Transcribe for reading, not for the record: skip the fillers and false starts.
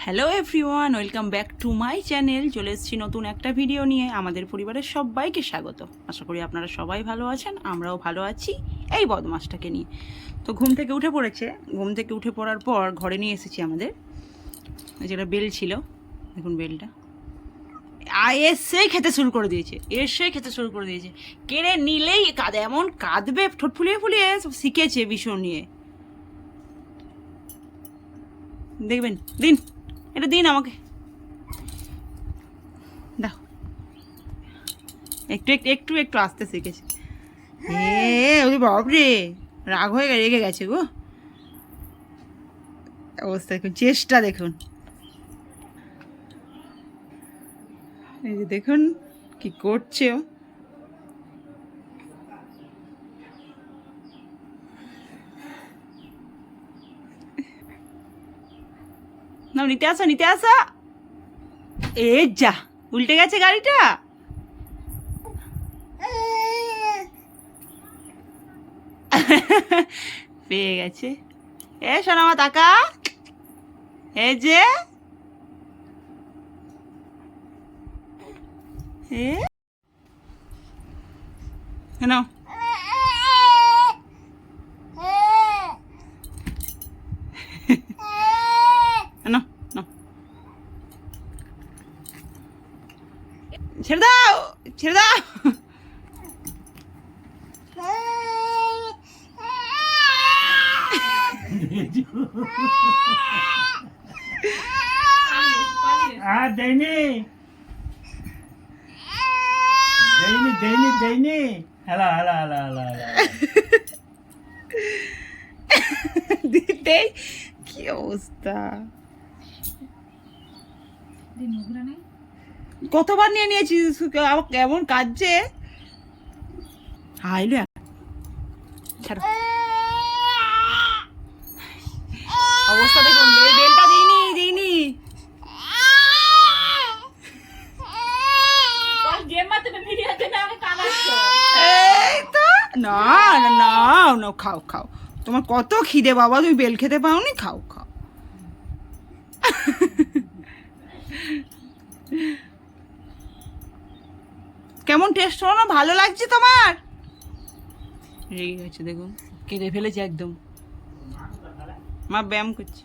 Hello everyone, welcome back to my channel. চলে এসেছি নতুন একটা ভিডিও নিয়ে। আমাদের পরিবারের সবাইকে স্বাগত। আশা করি আপনারা সবাই ভালো আছেন, আমরাও ভালো আছি এই বদমাসটাকে নিয়ে। তো ঘুম থেকে উঠে পড়েছে। ঘুম থেকে উঠে পড়ার পর ঘরে নিয়ে এসেছি আমাদের যেটা বেল ছিল, দেখুন বেলটা এসেই খেতে শুরু করে দিয়েছে। কেড়ে নিলেই কাঁদে, এমন কাঁদবে, ঠোঁট ফুলিয়ে ফুলিয়ে শিখেছে ভীষণ নিয়ে। দেখবেন, দিন এটা, দিন আমাকে দাও। একটু একটু একটু একটু আসতে শিখেছে। ওই বাপরে, রাগ হয়ে রেগে গেছে গো। অবস্থা দেখুন, চেষ্টা দেখুন, এই যে দেখুন কি করছে ও। না, নিতে আসো নিতে আসো। এ যা, উল্টে গেছে গাড়িটা। পেয়ে গেছে। এ সোনামা তাকা, এই যে নাও, নাও নাও, ছেড়ে দাও ছেড়ে দাও। দেয়নি হেলা হেলা হেলা হেলা হেলা দিতেই কি অবস্থা। কতবার নিয়ে নিয়েছি, আবার কেমন কাঁদছে। হাইলো ছাড়ো। অবস্থা দেখুন, বেলটা দিইনি দিইনি। এই তো, না না নাও নাও, খাও খাও। তোমার কত খিদে বাবা, তুমি বেল খেতে পাওনি, খাও খাও। কেমন টেস্ট হলো না, ভালো লাগছে তোমার? রেগে গেছে দেখুন, কেঁদে ফেলেছে একদম। মা ব্যায়াম করছে।